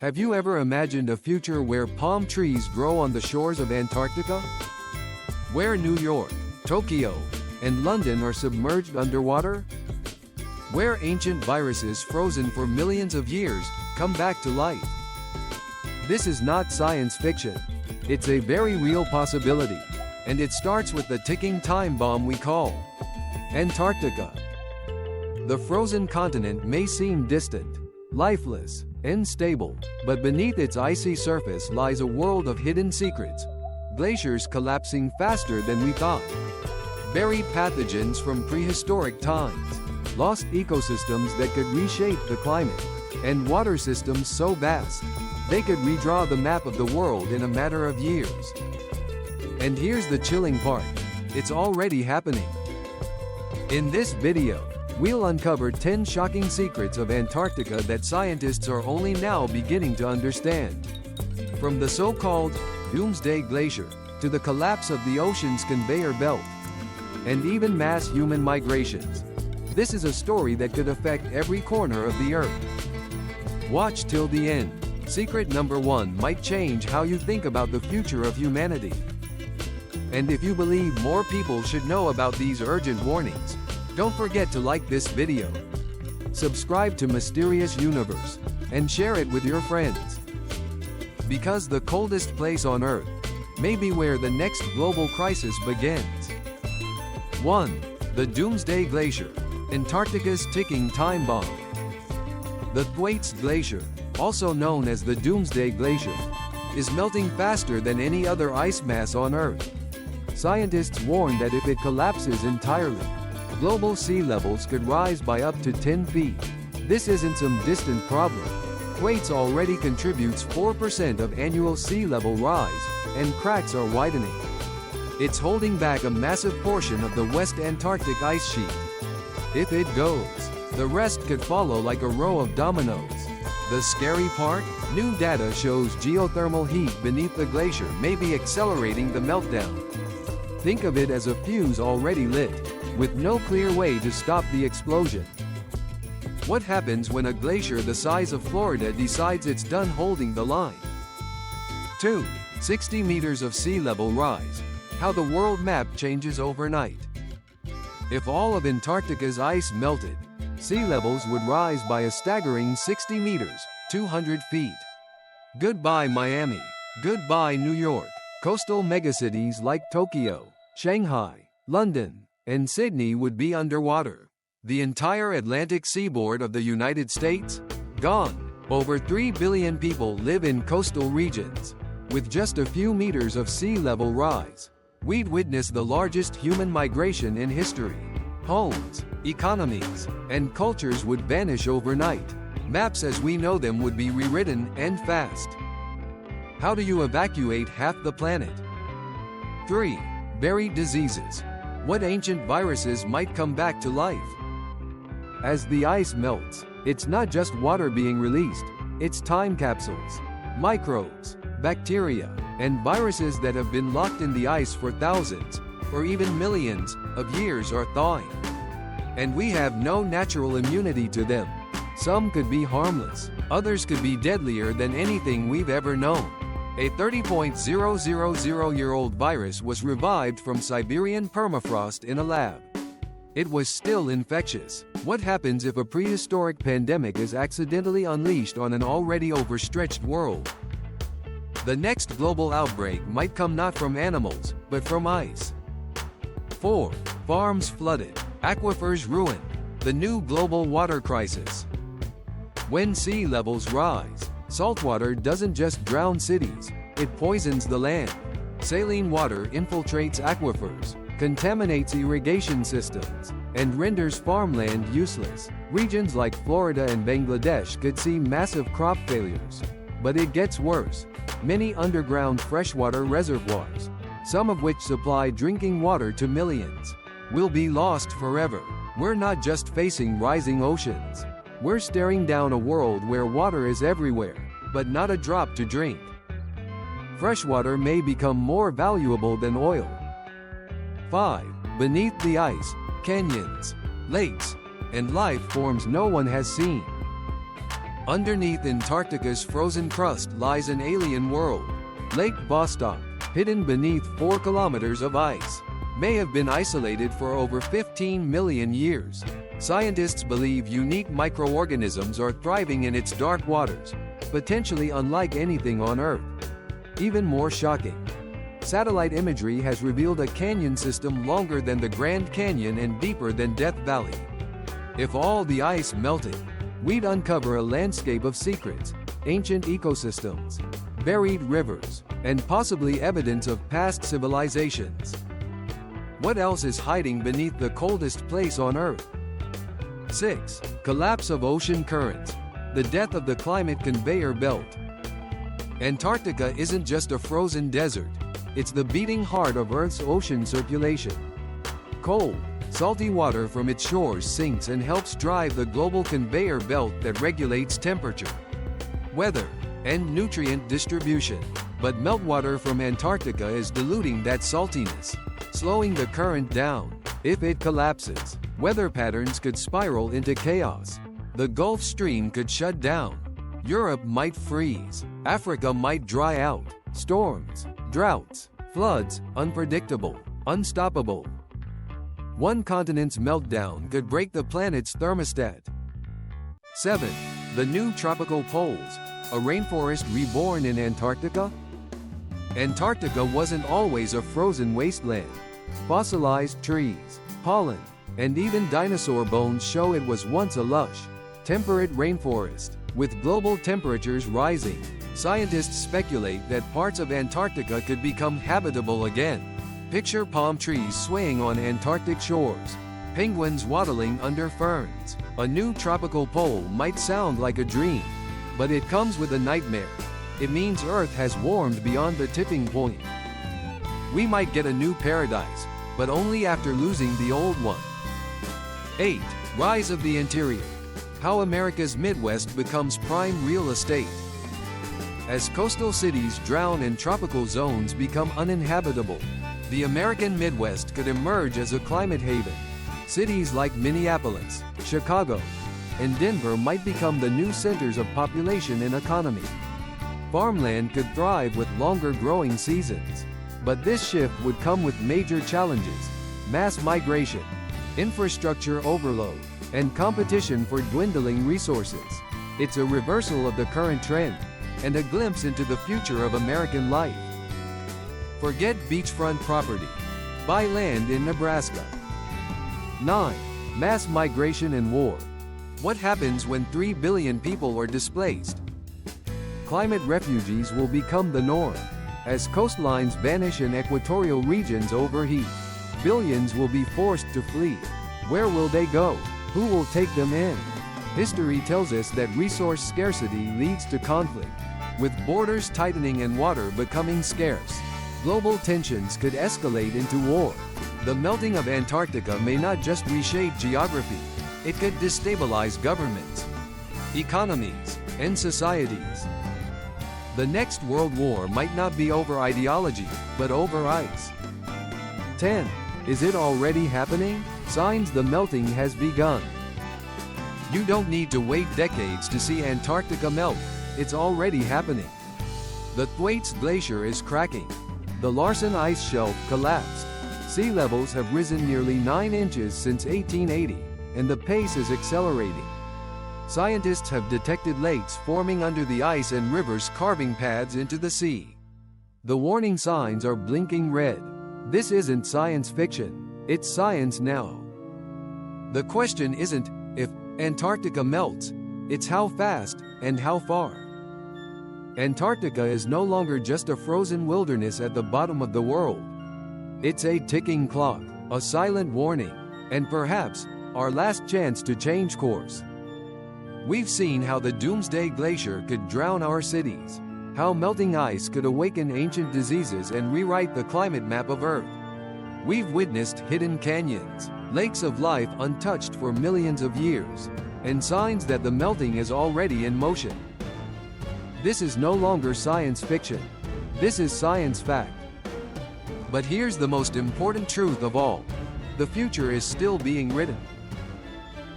Have you ever imagined a future where palm trees grow on the shores of Antarctica? Where New York, Tokyo, and London are submerged underwater? Where ancient viruses frozen for millions of years come back to life? This is not science fiction. It's a very real possibility. And it starts with the ticking time bomb we call Antarctica. The frozen continent may seem distant, lifeless, unstable, but beneath its icy surface lies a world of hidden secrets. Glaciers collapsing faster than we thought. Buried pathogens from prehistoric times. Lost ecosystems that could reshape the climate. And water systems so vast, they could redraw the map of the world in a matter of years. And here's the chilling part. It's already happening. In this video, we'll uncover 10 shocking secrets of Antarctica that scientists are only now beginning to understand. From the so-called Doomsday Glacier, to the collapse of the ocean's conveyor belt, and even mass human migrations. This is a story that could affect every corner of the Earth. Watch till the end. Secret number 1 might change how you think about the future of humanity. And if you believe more people should know about these urgent warnings, don't forget to like this video, subscribe to Mysterious Universe, and share it with your friends. Because the coldest place on Earth may be where the next global crisis begins. 1. The Doomsday Glacier, Antarctica's ticking time bomb. The Thwaites Glacier, also known as the Doomsday Glacier, is melting faster than any other ice mass on Earth. Scientists warn that if it collapses entirely, global sea levels could rise by up to 10 feet. This isn't some distant problem. Thwaites already contributes 4% of annual sea level rise, and cracks are widening. It's holding back a massive portion of the West Antarctic ice sheet. If it goes, the rest could follow like a row of dominoes. The scary part? New data shows geothermal heat beneath the glacier may be accelerating the meltdown. Think of it as a fuse already lit, with no clear way to stop the explosion. What happens when a glacier the size of Florida decides it's done holding the line? 2. 60 meters of sea level rise. How the world map changes overnight. If all of Antarctica's ice melted, sea levels would rise by a staggering 60 meters, 200 feet. Goodbye Miami. Goodbye New York. Coastal megacities like Tokyo, Shanghai, London, and Sydney would be underwater. The entire Atlantic seaboard of the United States? Gone. Over 3 billion people live in coastal regions. With just a few meters of sea level rise, we'd witness the largest human migration in history. Homes, economies, and cultures would vanish overnight. Maps as we know them would be rewritten, and fast. How do you evacuate half the planet? 3. Buried diseases. What ancient viruses might come back to life? As the ice melts, it's not just water being released, it's time capsules, microbes, bacteria, and viruses that have been locked in the ice for thousands, or even millions, of years are thawing. And we have no natural immunity to them. Some could be harmless, others could be deadlier than anything we've ever known. A 30,000-year-old virus was revived from Siberian permafrost in a lab. It was still infectious. What happens if a prehistoric pandemic is accidentally unleashed on an already overstretched world? The next global outbreak might come not from animals, but from ice. 4. Farms flooded, aquifers ruined. The new global water crisis. When sea levels rise, saltwater doesn't just drown cities, it poisons the land. Saline water infiltrates aquifers, contaminates irrigation systems, and renders farmland useless. Regions like Florida and Bangladesh could see massive crop failures. But it gets worse. Many underground freshwater reservoirs, some of which supply drinking water to millions, will be lost forever. We're not just facing rising oceans. We're staring down a world where water is everywhere, but not a drop to drink. Freshwater may become more valuable than oil. 5. Beneath the ice, canyons, lakes, and life forms no one has seen. Underneath Antarctica's frozen crust lies an alien world. Lake Vostok, hidden beneath 4 kilometers of ice, may have been isolated for over 15 million years. Scientists believe unique microorganisms are thriving in its dark waters, potentially unlike anything on Earth. Even more shocking, satellite imagery has revealed a canyon system longer than the Grand Canyon and deeper than Death Valley. If all the ice melted, we'd uncover a landscape of secrets, ancient ecosystems, buried rivers, and possibly evidence of past civilizations. What else is hiding beneath the coldest place on Earth? 6. Collapse of ocean currents. The death of the climate conveyor belt. Antarctica isn't just a frozen desert. It's the beating heart of Earth's ocean circulation. Cold, salty water from its shores sinks and helps drive the global conveyor belt that regulates temperature, weather, and nutrient distribution. But meltwater from Antarctica is diluting that saltiness, slowing the current down. If it collapses, weather patterns could spiral into chaos. The Gulf Stream could shut down. Europe might freeze. Africa might dry out. Storms, droughts, floods, unpredictable, unstoppable. One continent's meltdown could break the planet's thermostat. 7. The new tropical poles. A rainforest reborn in Antarctica? Antarctica wasn't always a frozen wasteland. Fossilized trees, pollen, and even dinosaur bones show it was once a lush, temperate rainforest. With global temperatures rising, scientists speculate that parts of Antarctica could become habitable again. Picture palm trees swaying on Antarctic shores, penguins waddling under ferns. A new tropical pole might sound like a dream, but it comes with a nightmare. It means Earth has warmed beyond the tipping point. We might get a new paradise, but only after losing the old one. 8. Rise of the interior. How America's Midwest becomes prime real estate. As coastal cities drown and tropical zones become uninhabitable, the American Midwest could emerge as a climate haven. Cities like Minneapolis, Chicago, and Denver might become the new centers of population and economy. Farmland could thrive with longer growing seasons. But this shift would come with major challenges: mass migration, infrastructure overload, and competition for dwindling resources. It's a reversal of the current trend, and a glimpse into the future of American life. Forget beachfront property. Buy land in Nebraska. 9. Mass migration and war. What happens when 3 billion people are displaced? Climate refugees will become the norm. As coastlines vanish and equatorial regions overheat, billions will be forced to flee. Where will they go? Who will take them in? History tells us that resource scarcity leads to conflict. With borders tightening and water becoming scarce, global tensions could escalate into war. The melting of Antarctica may not just reshape geography, it could destabilize governments, economies, and societies. The next world war might not be over ideology, but over ice. 10. Is it already happening? Signs the melting has begun. You don't need to wait decades to see Antarctica melt. It's already happening. The Thwaites Glacier is cracking. The Larsen Ice Shelf collapsed. Sea levels have risen nearly 9 inches since 1880, and the pace is accelerating. Scientists have detected lakes forming under the ice and rivers carving paths into the sea. The warning signs are blinking red. This isn't science fiction, it's science now. The question isn't if Antarctica melts, it's how fast and how far. Antarctica is no longer just a frozen wilderness at the bottom of the world. It's a ticking clock, a silent warning, and perhaps our last chance to change course. We've seen how the Doomsday Glacier could drown our cities, how melting ice could awaken ancient diseases and rewrite the climate map of Earth. We've witnessed hidden canyons, lakes of life untouched for millions of years, and signs that the melting is already in motion. This is no longer science fiction. This is science fact. But here's the most important truth of all. The future is still being written.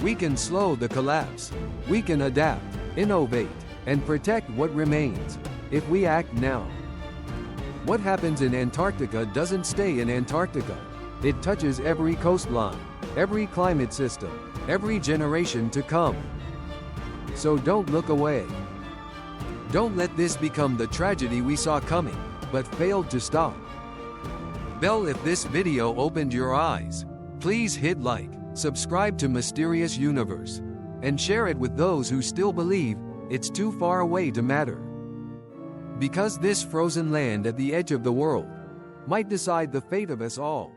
We can slow the collapse. We can adapt. innovate, and protect what remains, if we act now. What happens in Antarctica doesn't stay in Antarctica. It touches every coastline, every climate system, every generation to come. So don't look away. Don't let this become the tragedy we saw coming, but failed to stop. Bell, if this video opened your eyes, please hit like, subscribe to Mysterious Universe, and share it with those who still believe it's too far away to matter. Because this frozen land at the edge of the world might decide the fate of us all.